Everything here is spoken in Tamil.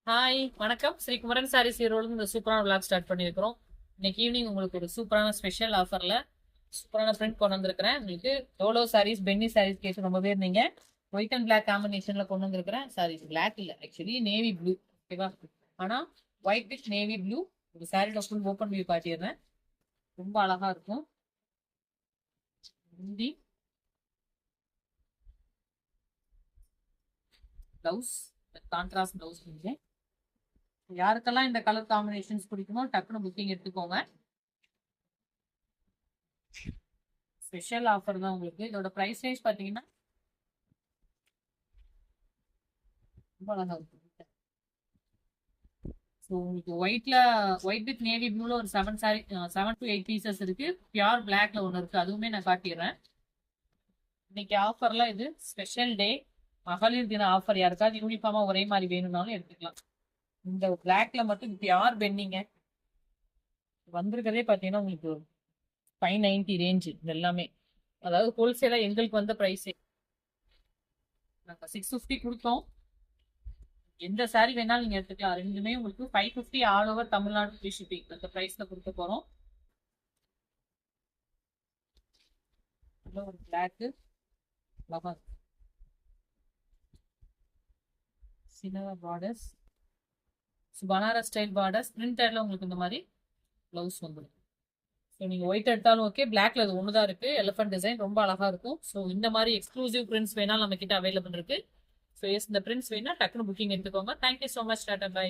ஹாய் வணக்கம். ஸ்ரீ குமரன் சாரீஸ் ஈரோடு இந்த சூப்பரான விளாக் ஸ்டார்ட் பண்ணியிருக்கிறோம். இன்னைக்கு ஈவினிங் உங்களுக்கு ஒரு சூப்பரான ஸ்பெஷல் ஆஃபர்ல சூப்பரான பிரிண்ட் கொண்டு வந்திருக்கிறேன். உங்களுக்கு டோலோ சாரீஸ், பென்னி சாரீஸ் கேட்டு ரொம்ப பேர் நீங்க ஒயிட் அண்ட் பிளாக் காம்பினேஷன்ல கொண்டு வந்திருக்கிறேன். சாரீஸ் பிளாக் இல்ல, ஆக்சுவலி நேவி ப்ளூ. ஓகேவா? ஆனா ஒயிட் வித் நேவி ப்ளூ. ஒரு சாரியோட ஃபுல் ஓப்பன் வியூ காட்டிடுறேன். ரொம்ப அழகா இருக்கும். Hindi blouse, contrast blouse. யாருக்கெல்லாம் இந்த கலர் காம்பினேஷன்ஸ் பிடிக்குமோ டக்குனு புக்கிங் எடுத்துக்கோங்க. ஸ்பெஷல் ஆஃபர் தான் உங்களுக்கு. இதோட பிரைஸ் ரேஞ்ச் பாத்தீங்கன்னா ரொம்ப அழகா இருக்கும். ஸோ உங்களுக்கு ஒயிட் வித் நேவி ப்ளூல ஒரு 7 to 8 பீசஸ் இருக்கு. பியூர் பிளாக்ல ஒன்று இருக்கு, அதுவுமே நான் காட்டிடுறேன். இன்னைக்கு ஆஃபர்ல இது ஸ்பெஷல் டே, மகளிர் தின ஆஃபர். யாருக்காவது யூனிஃபார்மா ஒரே மாதிரி வேணும்னாலும் எடுத்துக்கலாம். இந்த பிளாக்ல மட்டும் பியூர் பென்னிங்க வந்திருக்கிறதே பாத்தீங்கன்னா உங்களுக்கு 590 ரேஞ்சு. இது எல்லாமே அதாவது ஹோல்சேலா எங்களுக்கு வந்த பிரைஸே நாங்க 650 கொடுத்தோம். எந்த சாரி வேணாலும் நீங்க எடுத்துக்கலாம். ரெண்டுமே உங்களுக்கு 550 all over Tamil Nadu free shipping அந்த பிரைஸ்ல கொடுக்க போறோம். ஒரு பிளாக் சின்ன பார்டர்ஸ், பனாரஸ் ஸ்டைல் பார்டர்ஸ், பிரிண்டர்ல உங்களுக்கு இந்த மாதிரி பிளவுஸ் வந்துடும். ஸோ நீங்க ஒயிட் எடுத்தாலும் ஓகே, பிளாக்ல அது ஒண்ணுதான் இருக்கு. எலிஃபென்ட் டிசைன் ரொம்ப அழகா இருக்கும். ஸோ இந்த மாதிரி எக்ஸ்க்ளூசிவ் பிரிண்ட்ஸ் வேணாலும் நம்ம கிட்ட அவைலபிள் இருக்கு. ஸோ எஸ், இந்த பிரிண்ட்ஸ் வேணா டக்குனு புக்கிங் எடுத்துக்கோங்க. Thank you so much. Tata by.